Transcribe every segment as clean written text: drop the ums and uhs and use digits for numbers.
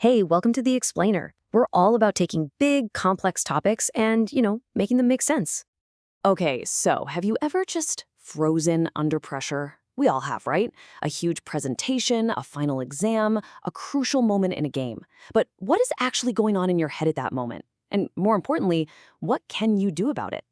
Hey, welcome to The Explainer. We're all about taking big, complex topics and, making them make sense. Okay, so have you ever just frozen under pressure? We all have, right? A huge presentation, a final exam, a crucial moment in a game. But what is actually going on in your head at that moment? And more importantly, what can you do about it?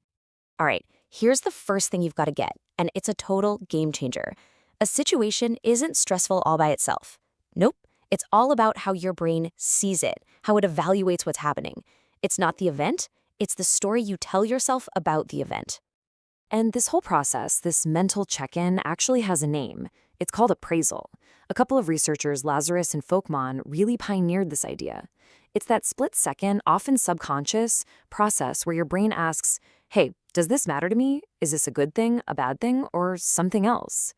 All right, here's the first thing you've got to get, and it's a total game changer. A situation isn't stressful all by itself. Nope, it's all about how your brain sees it, how it evaluates what's happening. It's not the event, it's the story you tell yourself about the event. And this whole process, this mental check-in, actually has a name. It's called appraisal. A couple of researchers, Lazarus and Folkman, really pioneered this idea. It's that split-second, often subconscious, process where your brain asks, hey, does this matter to me? Is this a good thing, a bad thing, or something else?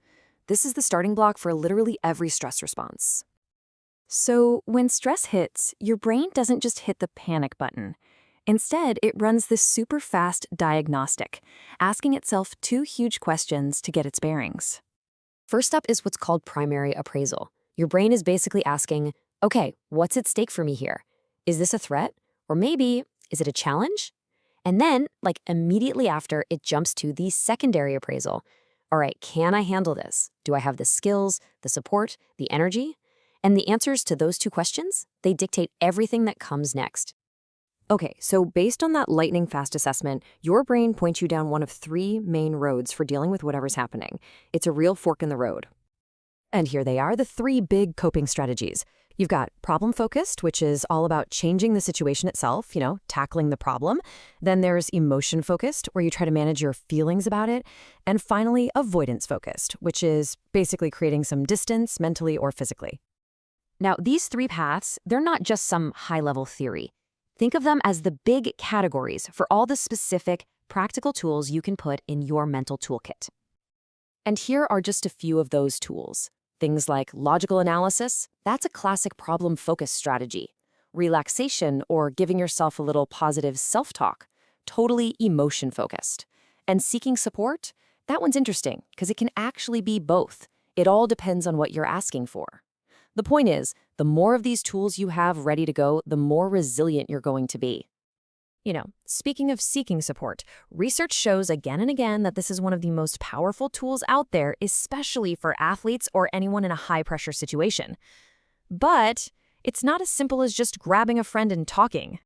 This is the starting block for literally every stress response. So when stress hits, your brain doesn't just hit the panic button. Instead, it runs this super fast diagnostic, asking itself two huge questions to get its bearings. First up is what's called primary appraisal. Your brain is basically asking, okay, what's at stake for me here? Is this a threat? Or maybe, is it a challenge? And then, immediately after, it jumps to the secondary appraisal. All right, can I handle this? Do I have the skills, the support, the energy? And the answers to those two questions, they dictate everything that comes next. Okay, so based on that lightning-fast assessment, your brain points you down one of three main roads for dealing with whatever's happening. It's a real fork in the road. And here they are, the three big coping strategies. You've got problem-focused, which is all about changing the situation itself, tackling the problem. Then there's emotion-focused, where you try to manage your feelings about it. And finally, avoidance-focused, which is basically creating some distance mentally or physically. Now, these three paths, they're not just some high-level theory. Think of them as the big categories for all the specific, practical tools you can put in your mental toolkit. And here are just a few of those tools. Things like logical analysis, that's a classic problem-focused strategy. Relaxation, or giving yourself a little positive self-talk, totally emotion-focused. And seeking support, that one's interesting because it can actually be both. It all depends on what you're asking for. The point is, the more of these tools you have ready to go, the more resilient you're going to be. Speaking of seeking support, research shows again and again that this is one of the most powerful tools out there, especially for athletes or anyone in a high-pressure situation. But it's not as simple as just grabbing a friend and talking.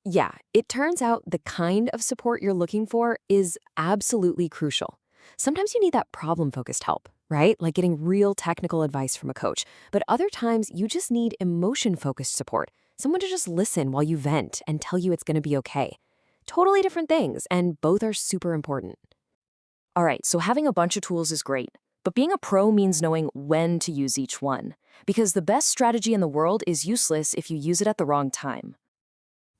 Yeah, it turns out the kind of support you're looking for is absolutely crucial. Sometimes you need that problem-focused help, right? Like getting real technical advice from a coach. But other times, you just need emotion-focused support. Someone to just listen while you vent and tell you it's going to be okay. Totally different things, and both are super important. All right, so having a bunch of tools is great, but being a pro means knowing when to use each one, because the best strategy in the world is useless if you use it at the wrong time.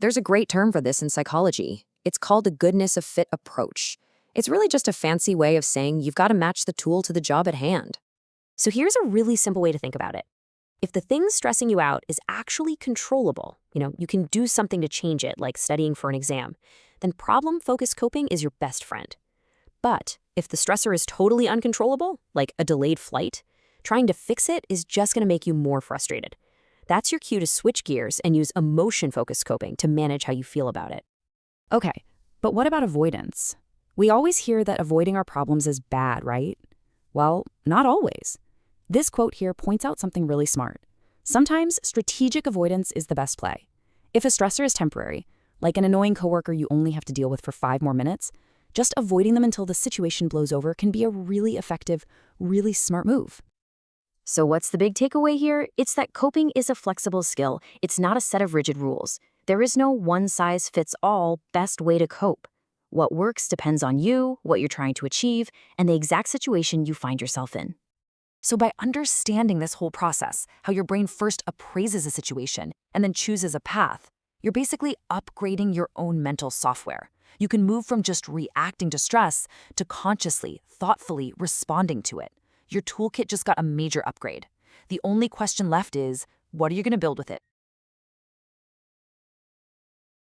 There's a great term for this in psychology. It's called a goodness of fit approach. It's really just a fancy way of saying you've got to match the tool to the job at hand. So here's a really simple way to think about it. If the thing stressing you out is actually controllable, you can do something to change it, like studying for an exam, then problem-focused coping is your best friend. But if the stressor is totally uncontrollable, like a delayed flight, trying to fix it is just going to make you more frustrated. That's your cue to switch gears and use emotion-focused coping to manage how you feel about it. Okay, but what about avoidance? We always hear that avoiding our problems is bad, right? Well, not always. This quote here points out something really smart. Sometimes strategic avoidance is the best play. If a stressor is temporary, like an annoying coworker you only have to deal with for 5 more minutes, just avoiding them until the situation blows over can be a really effective, really smart move. So what's the big takeaway here? It's that coping is a flexible skill. It's not a set of rigid rules. There is no one-size-fits-all best way to cope. What works depends on you, what you're trying to achieve, and the exact situation you find yourself in. So by understanding this whole process, how your brain first appraises a situation and then chooses a path, you're basically upgrading your own mental software. You can move from just reacting to stress to consciously, thoughtfully responding to it. Your toolkit just got a major upgrade. The only question left is, what are you going to build with it?